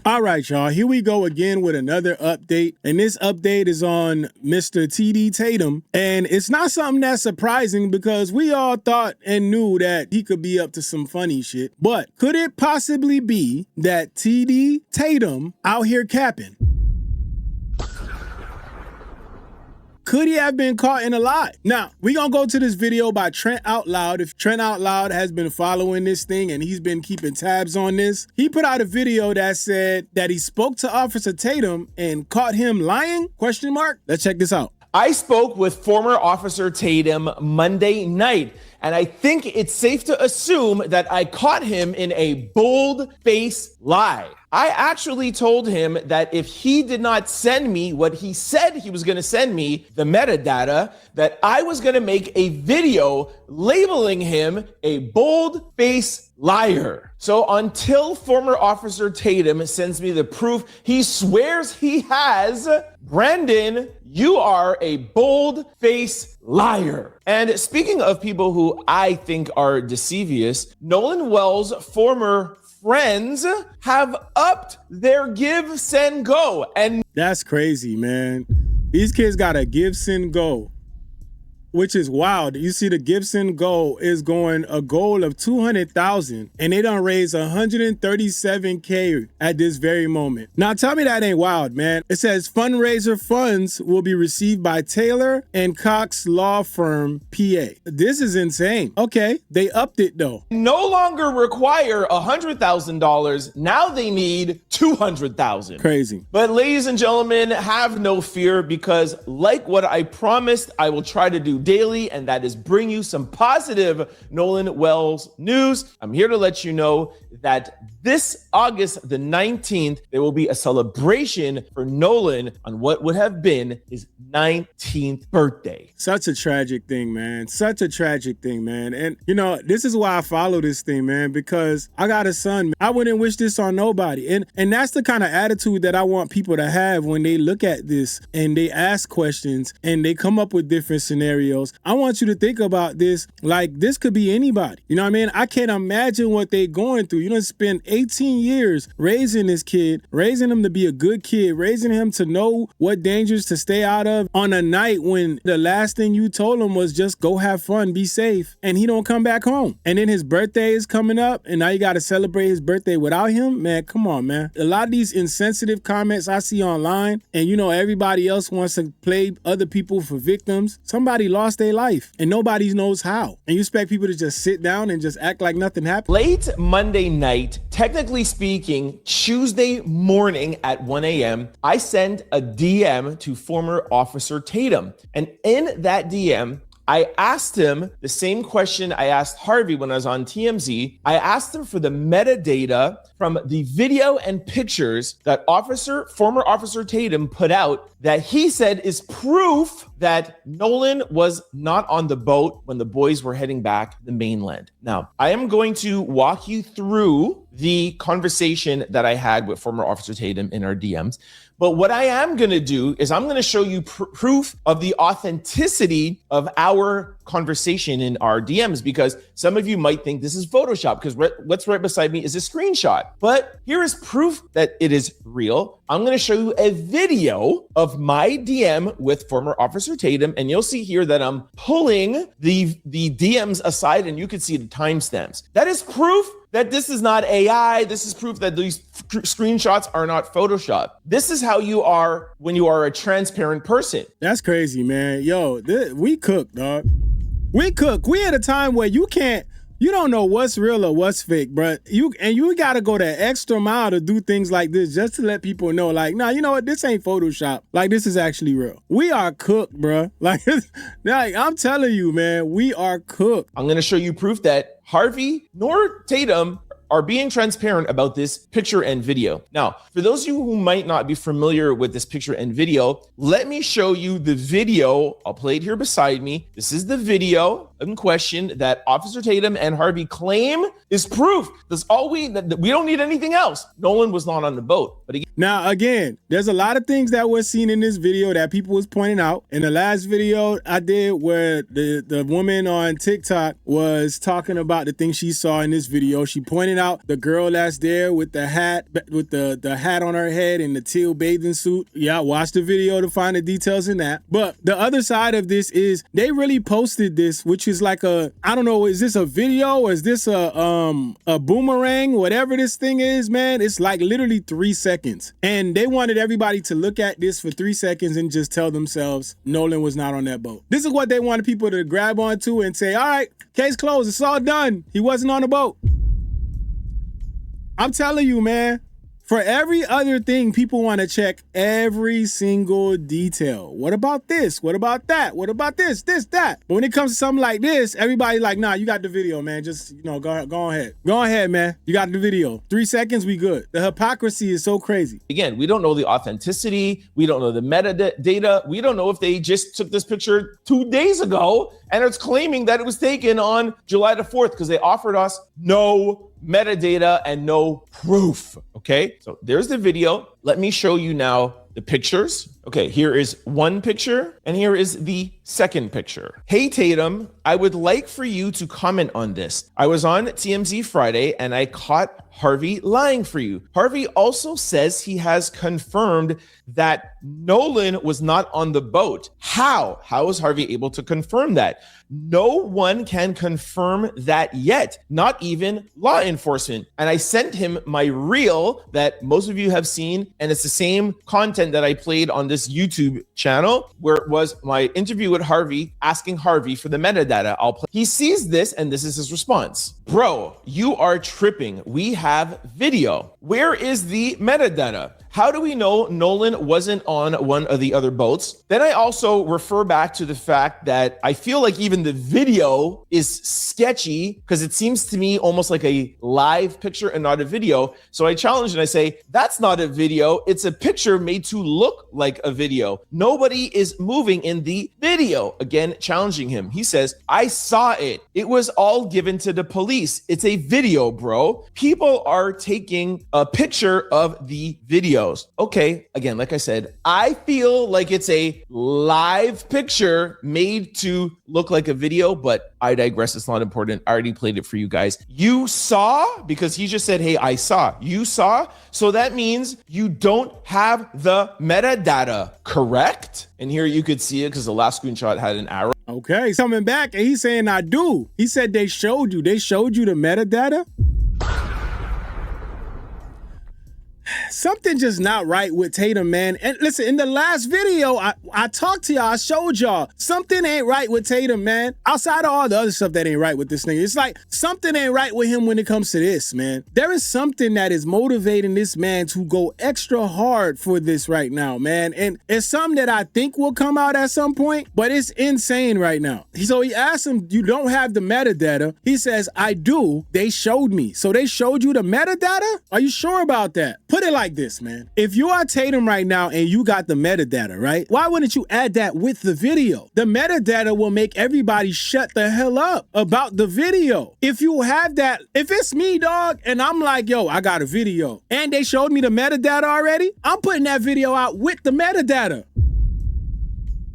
All right, y'all, here we go again with another update. And this update is on Mr. TD Tatum. And it's not something that's surprising because we all thought and knew that he could be up to some funny shit. But could it possibly be that TD Tatum out here capping? Could he have been caught in a lie? Now, we're going to go to this video by Trent Out Loud. If Trent Out Loud has been following this thing and he's been keeping tabs on this, he put out a video that said that he spoke to Officer Tatum and caught him lying? Question mark. Let's check this out. I spoke with former Officer Tatum Monday night, and I think it's safe to assume that I caught him in a bold-faced lie. I actually told him that if he did not send me what he said he was going to send me, the metadata, that I was going to make a video labeling him a bold-faced liar. So until former Officer Tatum sends me the proof he swears he has, Brandon, you are a bold-faced liar. And speaking of people who I think are deceivious, Nolan Wells' former friends have upped their give, send, go. And that's crazy, man. These kids got a give, send, go, which is wild. You see, the Gibson goal is going a goal of 200,000 and they done raised 137K at this very moment. Now tell me that ain't wild, man. It says fundraiser funds will be received by Taylor and Cox Law Firm, PA. This is insane. Okay, they upped it though. No longer require $100,000. Now they need 200,000. Crazy. But ladies and gentlemen, have no fear, because like what I promised, I will try to do daily, and that is bring you some positive Nolan Wells news. I'm here to let you know that this August the 19th, there will be a celebration for Nolan on what would have been his 19th birthday. Such a tragic thing, man. Such a tragic thing, man. And you know, this is why I follow this thing, man, because I got a son. Man. I wouldn't wish this on nobody. And that's the kind of attitude that I want people to have when they look at this and they ask questions and they come up with different scenarios. I want you to think about this like this could be anybody. You know what I mean? I can't imagine what they're going through. You know, spend 18 years raising this kid, raising him to be a good kid, raising him to know what dangers to stay out of on a night when the last thing you told him was just go have fun, be safe, and he don't come back home. And then his birthday is coming up and now you got to celebrate his birthday without him? Man, come on, man. A lot of these insensitive comments I see online, and you know, everybody else wants to play other people for victims. Somebody lost their life and nobody knows how. And you expect people to just sit down and just act like nothing happened? Late Monday night, technically speaking, Tuesday morning at 1 a.m., I sent a DM to former Officer Tatum. And in that DM, I asked him the same question I asked Harvey when I was on TMZ. I asked him for the metadata from the video and pictures that former Officer Tatum put out that he said is proof that Nolan was not on the boat when the boys were heading back to the mainland. Now, I am going to walk you through the conversation that I had with former Officer Tatum in our DMs. But what I am going to do is I'm going to show you proof of the authenticity of our conversation in our DMs, because some of you might think this is Photoshop, because what's right beside me is a screenshot. But here is proof that it is real. I'm going to show you a video of my DM with former Officer Tatum, and you'll see here that I'm pulling the DMs aside, and you can see the timestamps. That is proof that this is not AI. This is proof that these screenshots are not Photoshop. This is how you are when you are a transparent person. That's crazy, man. Yo, we cook, dog. We cook. We at a time where you don't know what's real or what's fake, but you got to go the extra mile to do things like this just to let people know, like, nah, you know what? This ain't Photoshop. Like, this is actually real. We are cooked, bro. Like I'm telling you, man, we are cooked. I'm going to show you proof that Harvey nor Tatum are being transparent about this picture and video. Now, for those of you who might not be familiar with this picture and video, let me show you the video. I'll play it here beside me. This is the video in question that Officer Tatum and Harvey claim is proof. That's all we don't need anything else. Nolan was not on the boat. But again, there's a lot of things that were seen in this video that people was pointing out. In the last video I did where the woman on TikTok was talking about the things she saw in this video, she pointed point out the girl that's there with the hat, with the hat on her head and the teal bathing suit. Yeah, watch the video to find the details in that. But the other side of this is they really posted this, which is like I don't know, is this a video or is this a boomerang? Whatever this thing is, man, it's like literally 3 seconds. And they wanted everybody to look at this for 3 seconds and just tell themselves Nolan was not on that boat. This is what they wanted people to grab onto and say, all right, case closed, it's all done. He wasn't on the boat. I'm telling you, man, for every other thing, people want to check every single detail. What about this? What about that? What about this, that? But when it comes to something like this, everybody like, nah, you got the video, man. Just, go ahead. Go ahead, man. You got the video. 3 seconds, we good. The hypocrisy is so crazy. Again, we don't know the authenticity. We don't know the metadata. We don't know if they just took this picture 2 days ago and it's claiming that it was taken on July the 4th because they offered us no metadata and no proof. Okay, so there's the video. Let me show you now the pictures. Okay, here is one picture and here is the second picture. Hey Tatum, I would like for you to comment on this. I was on TMZ Friday and I caught Harvey lying for you. Harvey also says he has confirmed that Nolan was not on the boat. How? How is Harvey able to confirm that? No one can confirm that yet, not even law enforcement. And I sent him my reel that most of you have seen, and it's the same content that I played on this YouTube channel, where it was my interview with Harvey, asking Harvey for the metadata. I'll play. He sees this, and this is his response. Bro, you are tripping. We have video. Where is the metadata? How do we know Nolan wasn't on one of the other boats? Then I also refer back to the fact that I feel like even the video is sketchy because it seems to me almost like a live picture and not a video. So I challenge and I say, that's not a video. It's a picture made to look like a video. Nobody is moving in the video. Again, challenging him. He says, I saw it. It was all given to the police. It's a video, bro. People are taking a picture of the video. Okay, again, like I said, I feel like it's a live picture made to look like a video, but I digress. It's not important. I already played it for you guys. You saw, because he just said, hey, I saw. You saw, so that means you don't have the metadata, correct? And here you could see it because the last screenshot had an arrow. Okay, he's coming back and he's saying, I do. He said they showed you. They showed you the metadata? Something just not right with Tatum, man. And listen, in the last video, I talked to y'all, I showed y'all, something ain't right with Tatum, man. Outside of all the other stuff that ain't right with this nigga, it's like something ain't right with him when it comes to this, man. There is something that is motivating this man to go extra hard for this right now, man. And it's something that I think will come out at some point, but it's insane right now. So he asked him, you don't have the metadata. He says, I do. They showed me. So they showed you the metadata? Are you sure about that? Put it like this, man. If you are Tatum right now and you got the metadata, right? Why wouldn't you add that with the video? The metadata will make everybody shut the hell up about the video. If you have that, if it's me, dog, and I'm like, yo, I got a video, and they showed me the metadata already, I'm putting that video out with the metadata.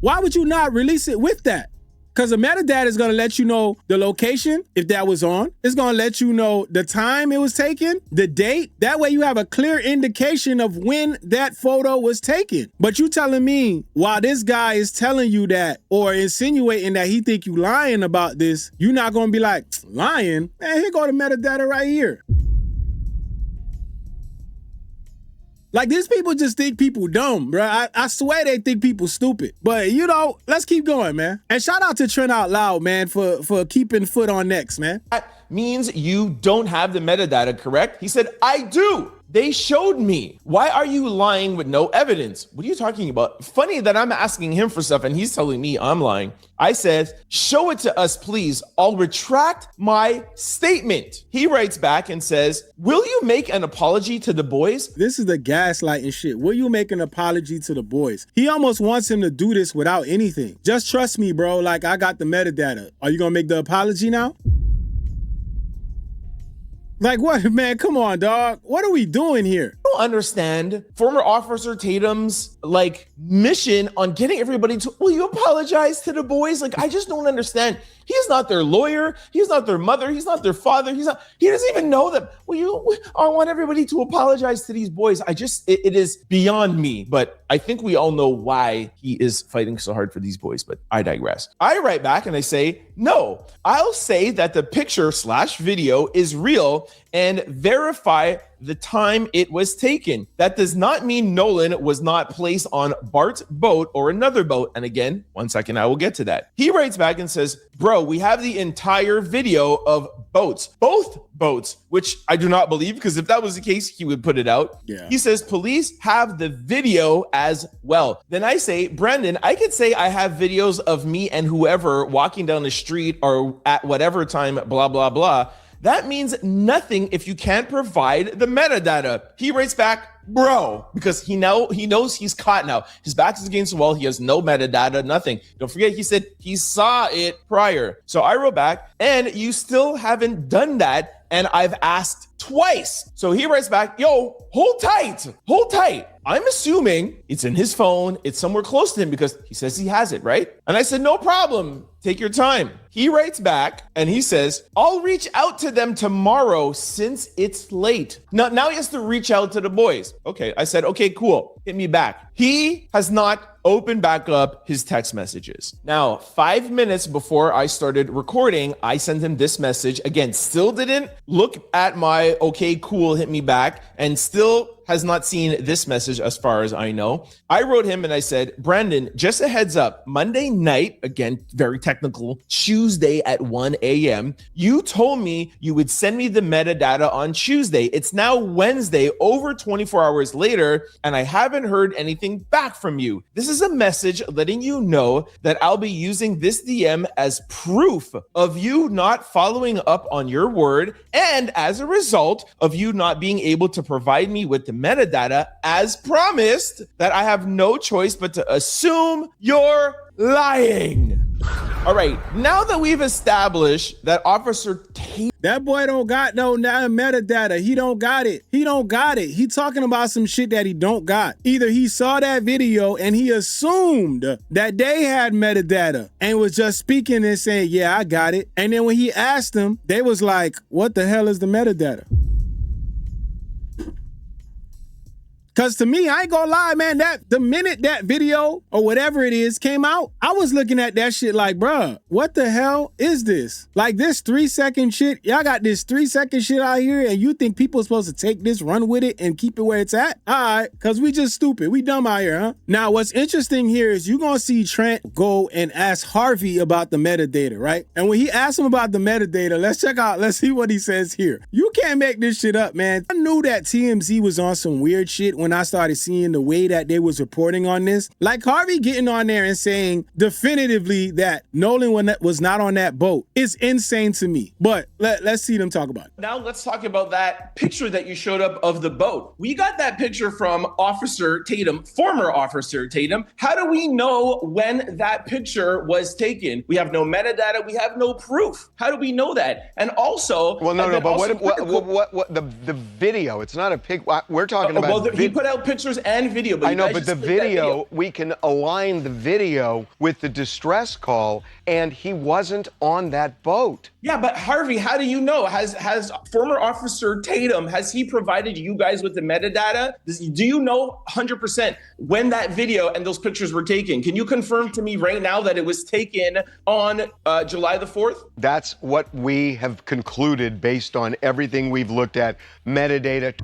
Why would you not release it with that? Because the metadata is going to let you know the location, if that was on. It's going to let you know the time it was taken, the date. That way you have a clear indication of when that photo was taken. But you telling me, while this guy is telling you that or insinuating that he think you lying about this, you're not going to be like, lying? Man, here go the metadata right here. Like, these people just think people dumb, bro. I swear they think people stupid. But, let's keep going, man. And shout out to Trent Out Loud, man, for keeping foot on next, man. That means you don't have the metadata, correct? He said, I do. They showed me. Why are you lying with no evidence? What are you talking about? Funny that I'm asking him for stuff and he's telling me I'm lying. I said, show it to us, please. I'll retract my statement. He writes back and says, will you make an apology to the boys? This is the gaslighting shit. Will you make an apology to the boys? He almost wants him to do this without anything. Just trust me, bro. Like, I got the metadata. Are you gonna make the apology now? Like what, man? Come on, dog. What are we doing here? I don't understand former Officer Tatum's like mission on getting everybody to, will you apologize to the boys? Like, I just don't understand. He's not their lawyer. He's not their mother. He's not their father. He doesn't even know them. I want everybody to apologize to these boys. It is beyond me, but I think we all know why he is fighting so hard for these boys, but I digress. I write back and I say, no, I'll say that the picture/video is real and verify the time it was taken. That does not mean Nolan was not placed on Bart's boat or another boat. And again, 1 second, I will get to that. He writes back and says, bro, we have the entire video of both boats, which I do not believe, because if that was the case, he would put it out. Yeah. He says, police have the video as well. Then I say, Brendan, I could say I have videos of me and whoever walking down the street or at whatever time, blah, blah, blah. That means nothing if you can't provide the metadata. He writes back, bro, because he knows he's caught now. His back is against the wall. He has no metadata, nothing. Don't forget, he said he saw it prior. So I wrote back, and you still haven't done that, and I've asked twice. So he writes back, yo, hold tight. I'm assuming it's in his phone. It's somewhere close to him because he says he has it, right? And I said, no problem. Take your time. He writes back and he says, I'll reach out to them tomorrow since it's late. Now he has to reach out to the boys. Okay, I said, okay, cool. Hit me back. He has not opened back up his text messages. Now, 5 minutes before I started recording, I sent him this message. Again, still didn't look at my okay, cool, hit me back, and still has not seen this message as far as I know. I wrote him and I said, Brandon, just a heads up, Monday night, again, very technical, Tuesday at 1 a.m., you told me you would send me the metadata on Tuesday. It's now Wednesday, over 24 hours later, and I haven't heard anything back from you. This is a message letting you know that I'll be using this DM as proof of you not following up on your word, and as a result of you not being able to provide me with the metadata as promised, that I have no choice but to assume you're lying. All right, now that we've established that Officer Tatum, that boy don't got no metadata. He don't got it. He talking about some shit that he don't got. Either he saw that video and he assumed that they had metadata and was just speaking and saying, yeah, I got it. And then when he asked them, they was like, what the hell is the metadata? Cause to me, I ain't gonna lie, man, that the minute that video or whatever it is came out, I was looking at that shit like, bruh, what the hell is this? Like this 3-second shit, y'all got this 3-second shit out here and you think people are supposed to take this, run with it and keep it where it's at? All right, cause we just stupid. We dumb out here, huh? Now, what's interesting here is you gonna see Trent go and ask Harvey about the metadata, right? And when he asks him about the metadata, let's see what he says here. You can't make this shit up, man. I knew that TMZ was on some weird shit when I started seeing the way that they was reporting on this. Like Harvey getting on there and saying definitively that Nolan was not on that boat is insane to me. But let's see them talk about it. Now let's talk about that picture that you showed up of the boat. We got that picture from Officer Tatum, former Officer Tatum. How do we know when that picture was taken? We have no metadata. We have no proof. How do we know that? And also, well, no, but what the video? It's not a pic. We're talking about. Well, he put out pictures and video. But I know, but the video, we can align the video with the distress call, and he wasn't on that boat. Yeah, but Harvey, how do you know? Has former Officer Tatum, has he provided you guys with the metadata? Do you know 100% when that video and those pictures were taken? Can you confirm to me right now that it was taken on July the 4th? That's what we have concluded based on everything we've looked at, metadata.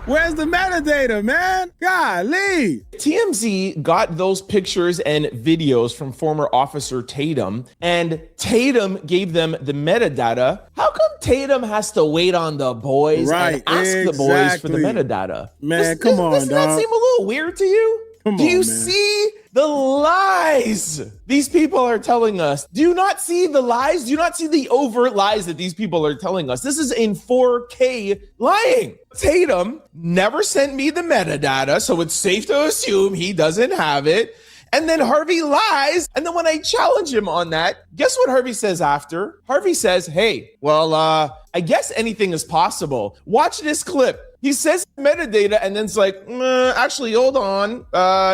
Where's the metadata, man? Golly. TMZ got those pictures and videos from former Officer Tatum, and Tatum gave them the metadata. How come Tatum has to wait on the boys and ask the boys for the metadata? Man, come on, doesn't that seem a little weird to you? Do you see the lies these people are telling us? Do you not see the lies? Do you not see the overt lies that these people are telling us? This is in 4K lying. Tatum never sent me the metadata, so it's safe to assume he doesn't have it. And then Harvey lies. And then when I challenge him on that, guess what Harvey says after? Harvey says, hey, well, I guess anything is possible. Watch this clip. He says metadata and then it's like, actually, hold on.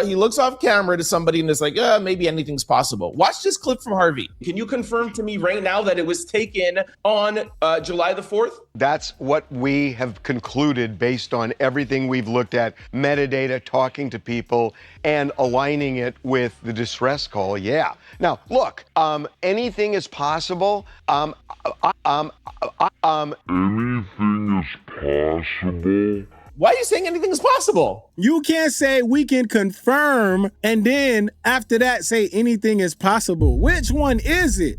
He looks off camera to somebody and it's like, maybe anything's possible. Watch this clip from Harvey. Can you confirm to me right now that it was taken on July the 4th? That's what we have concluded based on everything we've looked at, metadata, talking to people, and aligning it with the distress call. Yeah. Now, look, anything is possible. Anything is possible. Why are you saying anything is possible? You can't say we can confirm and then after that say anything is possible. Which one is it?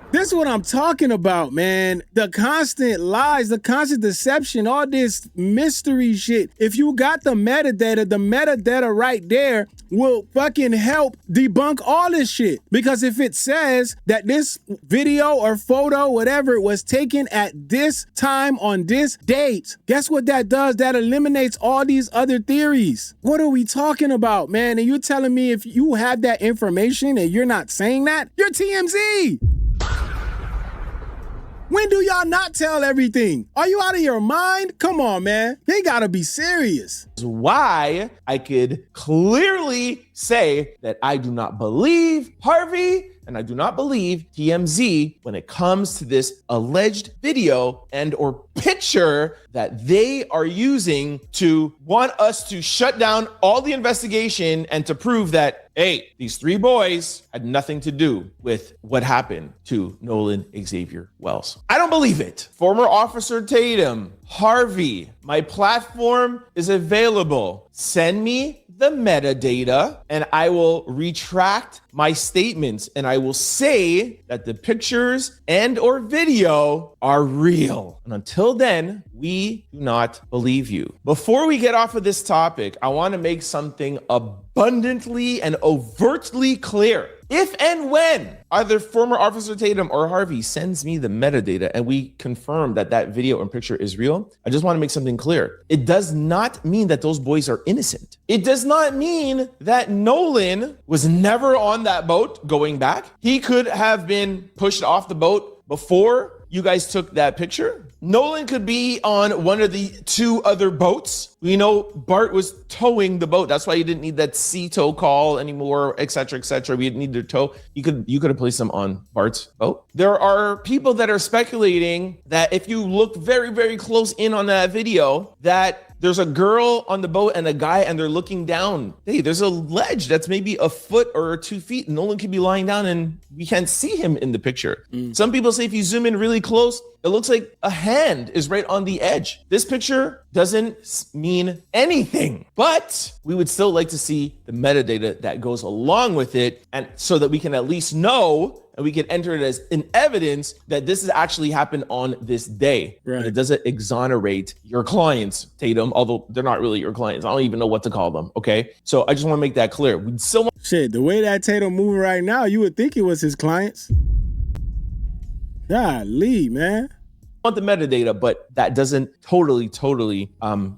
This is what I'm talking about, man. The constant lies, the constant deception, all this mystery shit. If you got the metadata right there will fucking help debunk all this shit. Because if it says that this video or photo, whatever, it was taken at this time on this date, guess what that does? That eliminates all these other theories. What are we talking about, man? And you're telling me if you have that information and you're not saying that, you're TMZ. When do y'all not tell everything? Are you out of your mind? Come on, man. They gotta be serious. Why I could clearly say that I do not believe Harvey and I do not believe TMZ when it comes to this alleged video and or picture that they are using to want us to shut down all the investigation and to prove that, hey, these three boys had nothing to do with what happened to Nolan Xavier Wells. I don't believe it. Former Officer Tatum, Harvey, my platform is available. Send me the metadata and I will retract my statements and I will say that the pictures and or video are real. And until then, we do not believe you. Before we get off of this topic, I want to make something abundantly and overtly clear. If and when either former Officer Tatum or Harvey sends me the metadata and we confirm that that video and picture is real, I just want to make something clear. It does not mean that those boys are innocent. It does not mean that Nolan was never on that boat going back. He could have been pushed off the boat before you guys took that picture. Nolan could be on one of the two other boats. We know Bart was towing the boat. That's why you didn't need that sea tow call anymore, et cetera, et cetera. We didn't need to tow. You could have placed them on Bart's boat. There are people that are speculating that if you look very, very close in on that video, that there's a girl on the boat and a guy and they're looking down. Hey, there's a ledge that's maybe a foot or 2 feet. Nolan could be lying down and we can't see him in the picture. Some people say if you zoom in really close, it looks like a hand is right on the edge. This picture doesn't mean anything, but we would still like to see the metadata that goes along with it, and so that we can at least know and we can enter it as in evidence that this has actually happened on this day. Right. And it doesn't exonerate your clients, Tatum, although they're not really your clients. I don't even know what to call them, okay? So I just want to make that clear. We still want Shit, the way that Tatum moving right now, you would think it was his clients. Golly, man. the metadata, but that doesn't totally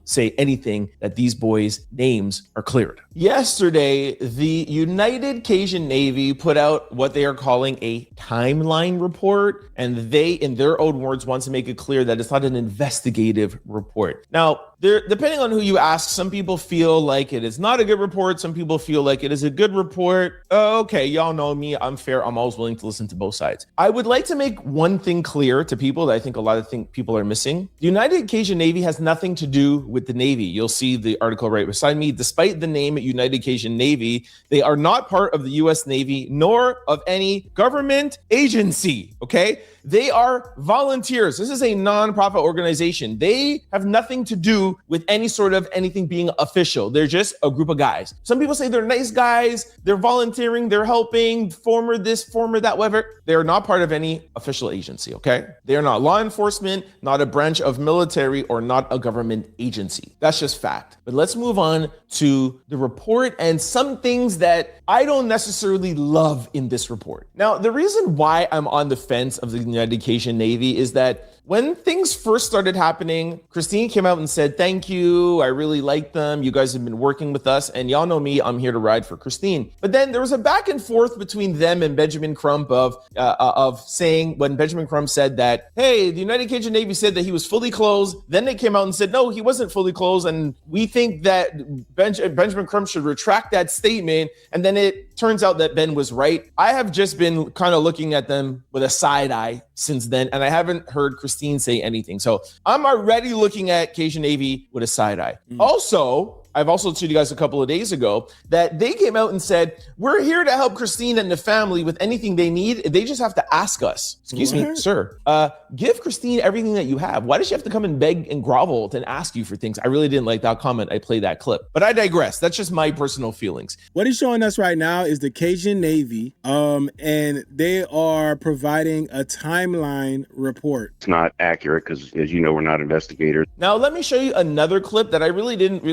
say anything that these boys' names are cleared. Yesterday, the United Cajun Navy put out what they are calling a timeline report, and they, in their own words, want to make it clear that it's not an investigative report. Now, depending on who you ask, some people feel like it is not a good report. Some people feel like it is a good report. Okay, y'all know me. I'm fair. I'm always willing to listen to both sides. I would like to make one thing clear to people that I think a lot of people are missing. The United Cajun Navy has nothing to do with the Navy. You'll see the article right beside me. Despite the name United Cajun Navy, they are not part of the U.S. Navy nor of any government agency, okay? They are volunteers. This is a non-profit organization. They have nothing to do with any sort of anything being official. They're just a group of guys. Some people say they're nice guys. They're volunteering. They're helping. Former this, former that, whatever. They are not part of any official agency, okay? They are not law enforcement, not a branch of military, or not a government agency. That's just fact. But let's move on to the report and some things that I don't necessarily love in this report. Now, the reason why I'm on the fence of the United Cajun Navy is that when things first started happening, Christine came out and said, thank you. I really like them. You guys have been working with us. And y'all know me, I'm here to ride for Christine. But then there was a back and forth between them and Benjamin Crump of saying, when Benjamin Crump said that, hey, the United Cajun Navy said that he was fully clothed. Then they came out and said, no, he wasn't fully clothed. And we think that Benjamin Crump should retract that statement. And then it turns out that Ben was right. I have just been kind of looking at them with a side eye since then, and I haven't heard Christine say anything. So I'm already looking at Cajun Navy with a side eye. Also, I've also told you guys a couple of days ago that they came out and said, we're here to help Christine and the family with anything they need. They just have to ask us. Excuse me, sir. Give Christine everything that you have. Why does she have to come and beg and grovel and ask you for things? I really didn't like that comment. I played that clip, but I digress. That's just my personal feelings. What he's showing us right now is the Cajun Navy, and they are providing a timeline report. It's not accurate because, as you know, we're not investigators. Now, let me show you another clip that I really didn't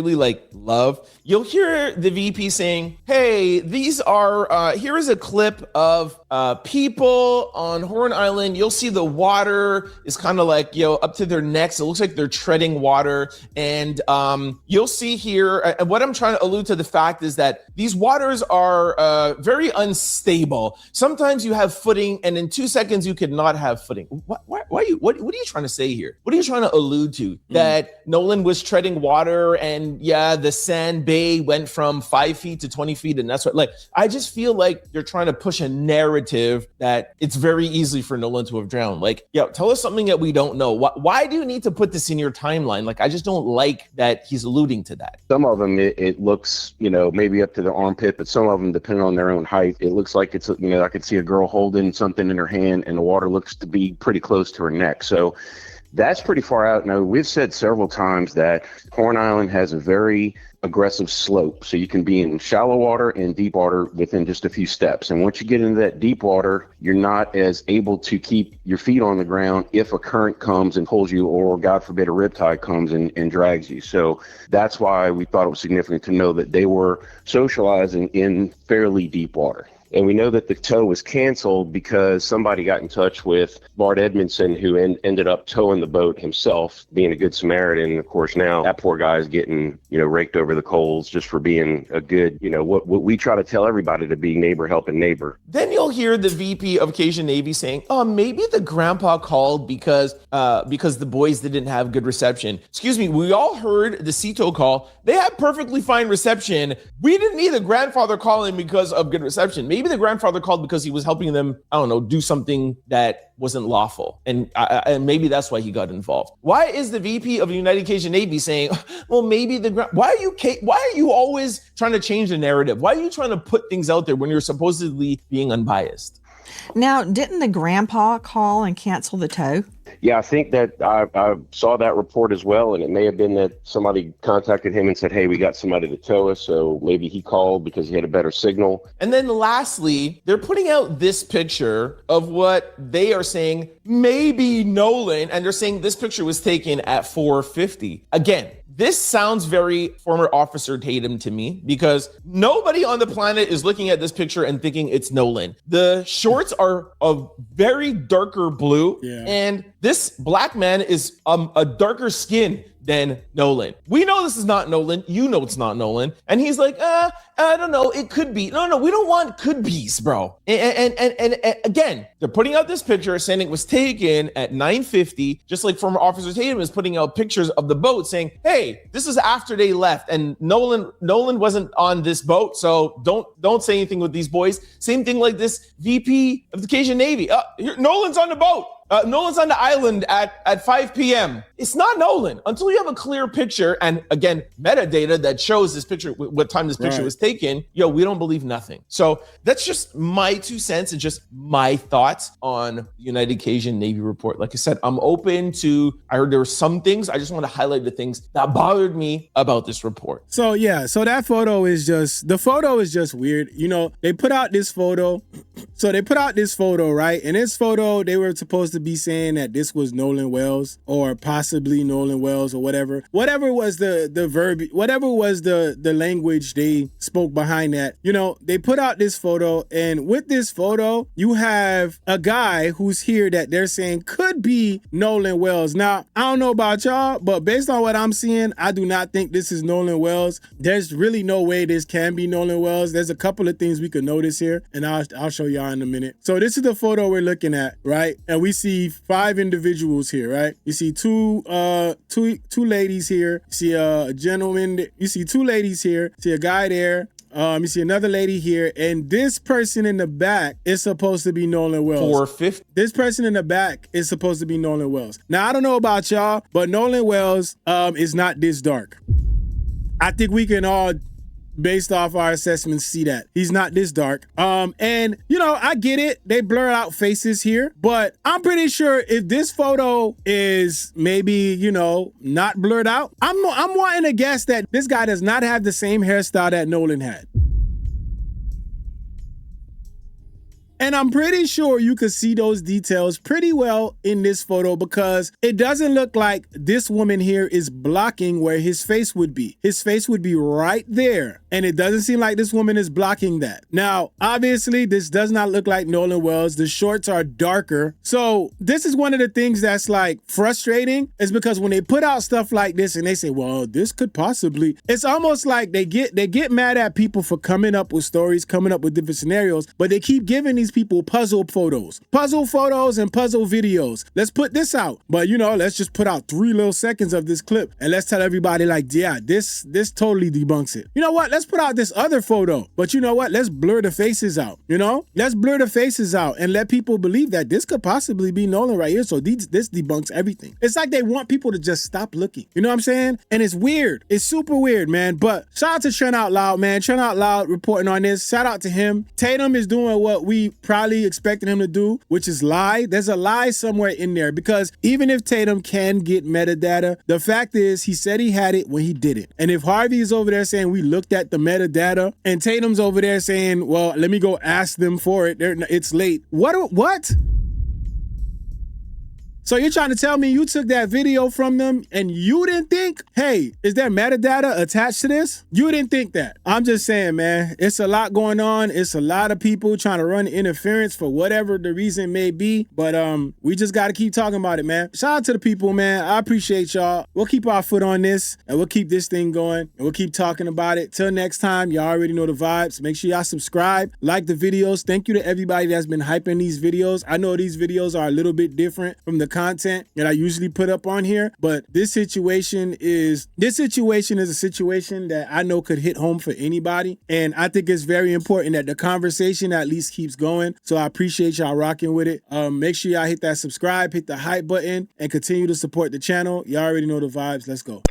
love. You'll hear the VP saying, hey, these are, here is a clip of people on Horn Island. You'll see the water is kind of like, up to their necks. It looks like they're treading water. And you'll see here, and what I'm trying to allude to the fact is that these waters are very unstable. Sometimes you have footing, and in 2 seconds you could not have footing. What are you trying to say here? What are you trying to allude to? That Nolan was treading water, and the sand bay went from 5 feet to 20 feet. And that's what, I just feel like you're trying to push a narrative that it's very easy for Nolan to have drowned. Tell us something that we don't know. Why do you need to put this in your timeline? I just don't like that he's alluding to that. Some of them, it looks, maybe up to the armpit, but some of them, depending on their own height, it looks like it's, I could see a girl holding something in her hand and the water looks to be pretty close to her neck. So that's pretty far out. Now, we've said several times that Horn Island has a very aggressive slope. So you can be in shallow water and deep water within just a few steps. And once you get into that deep water, you're not as able to keep your feet on the ground if a current comes and pulls you, or God forbid a riptide comes and drags you. So that's why we thought it was significant to know that they were socializing in fairly deep water. And we know that the tow was canceled because somebody got in touch with Bart Edmondson, who ended up towing the boat himself, being a good Samaritan. And of course, now that poor guy is getting, raked over the coals just for being a good, what we try to tell everybody to be, neighbor helping neighbor. Then you'll hear the VP of Cajun Navy saying, oh, maybe the grandpa called because the boys didn't have good reception. Excuse me, we all heard the CETO call. They had perfectly fine reception. We didn't need the grandfather calling because of good reception. Maybe the grandfather called because he was helping them, do something that wasn't lawful. And maybe that's why he got involved. Why is the VP of the United Cajun Navy saying, well, maybe why are you always trying to change the narrative? Why are you trying to put things out there when you're supposedly being unbiased? Now, didn't the grandpa call and cancel the tow? Yeah, I think that I saw that report as well, and it may have been that somebody contacted him and said, hey, we got somebody to tow us, so maybe he called because he had a better signal. And then lastly, they're putting out this picture of what they are saying maybe Nolan, and they're saying this picture was taken at 4:50. Again, this sounds very former Officer Tatum to me, because nobody on the planet is looking at this picture and thinking it's Nolan. The shorts are of very darker blue, and this black man is a darker skin than Nolan. We know this is not Nolan. You know it's not Nolan. And he's like, I don't know. It could be. No, we don't want could be's, bro. And again, they're putting out this picture saying it was taken at 9:50, just like former Officer Tatum is putting out pictures of the boat saying, hey, this is after they left. And Nolan wasn't on this boat. So don't say anything with these boys. Same thing like this VP of the Cajun Navy. Nolan's on the boat. Nolan's on the island at 5 p.m. It's not Nolan until you have a clear picture. And again, metadata that shows this picture, what time this picture was taken. We don't believe nothing. So that's just my 2 cents and just my thoughts on United Cajun Navy report. Like I said, I'm open to, I heard there were some things. I just want to highlight the things that bothered me about this report. So that photo is just weird. They put out this photo. So they put out this photo, right? And this photo, they were supposed to to be saying that this was Nolan Wells or possibly Nolan Wells or whatever was the verb, whatever was the language they spoke behind that. You know, they put out this photo, and with this photo, you have a guy who's here that they're saying could be Nolan Wells. Now, I don't know about y'all, but based on what I'm seeing, I do not think this is Nolan Wells. There's really no way this can be Nolan Wells. There's a couple of things we could notice here, and I'll show y'all in a minute. So this is the photo we're looking at, right? And we see 5 individuals here, right? You see two ladies here. You see a gentleman. You see 2 ladies here. You see a guy there. You see another lady here, and this person in the back is supposed to be Nolan Wells. 450. This person in the back is supposed to be Nolan Wells. Now, I don't know about y'all, but Nolan Wells is not this dark. I think we can all, based off our assessments, see that he's not this dark. And you know, I get it. They blur out faces here, but I'm pretty sure if this photo is maybe, you know, not blurred out, I'm wanting to guess that this guy does not have the same hairstyle that Nolan had. And I'm pretty sure you could see those details pretty well in this photo because it doesn't look like this woman here is blocking where his face would be. His face would be right there. And it doesn't seem like this woman is blocking that. Now, obviously, this does not look like Nolan Wells. The shorts are darker. So this is one of the things that's like frustrating is because when they put out stuff like this and they say, well, this could possibly, it's almost like they get mad at people for coming up with stories, coming up with different scenarios, but they keep giving these people puzzle photos and puzzle videos. Let's put this out. But you know, let's just put out 3 little seconds of this clip and let's tell everybody like, yeah, this totally debunks it. You know what? Let's put out this other photo. But you know what? Let's blur the faces out. You know? Let's blur the faces out and let people believe that this could possibly be Nolan right here. So this debunks everything. It's like they want people to just stop looking. You know what I'm saying? And it's weird. It's super weird, man. But shout out to Trent Out Loud, man. Trent Out Loud reporting on this. Shout out to him. Tatum is doing what we probably expected him to do, which is lie. There's a lie somewhere in there because even if Tatum can get metadata, the fact is he said he had it when he did it. And if Harvey is over there saying we looked at the metadata and Tatum's over there saying, well, let me go ask them for it. It's late. What? So you're trying to tell me you took that video from them and you didn't think, hey, is there metadata attached to this? You didn't think that. I'm just saying, man, it's a lot going on. It's a lot of people trying to run interference for whatever the reason may be. But we just got to keep talking about it, man. Shout out to the people, man. I appreciate y'all. We'll keep our foot on this and we'll keep this thing going and we'll keep talking about it. Till next time, y'all already know the vibes. Make sure y'all subscribe, like the videos. Thank you to everybody that's been hyping these videos. I know these videos are a little bit different from the content that I usually put up on here, but this situation is a situation that I know could hit home for anybody, and I think it's very important that the conversation at least keeps going. So I appreciate y'all rocking with it. Make sure y'all hit that subscribe, hit the hype button, and continue to support the channel. Y'all already know the vibes. Let's go.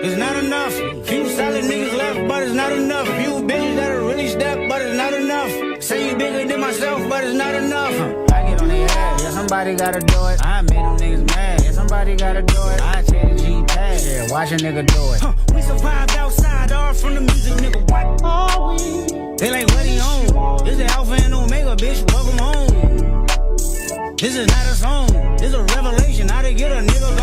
It's not enough. Few solid niggas left, but it's not enough. Few bitches that'll really step, but it's not enough. Say you bigger than myself, but it's not enough. I get on their ass, yeah, somebody gotta do it. I made them niggas mad, yeah, somebody gotta do it. I take the G-Tag, yeah, watch a nigga do it. We survived outside, all from the music, nigga. What are we? They like, what he on? This the Alpha and Omega, bitch, welcome home. This is not a song, this is a revelation. How to get a nigga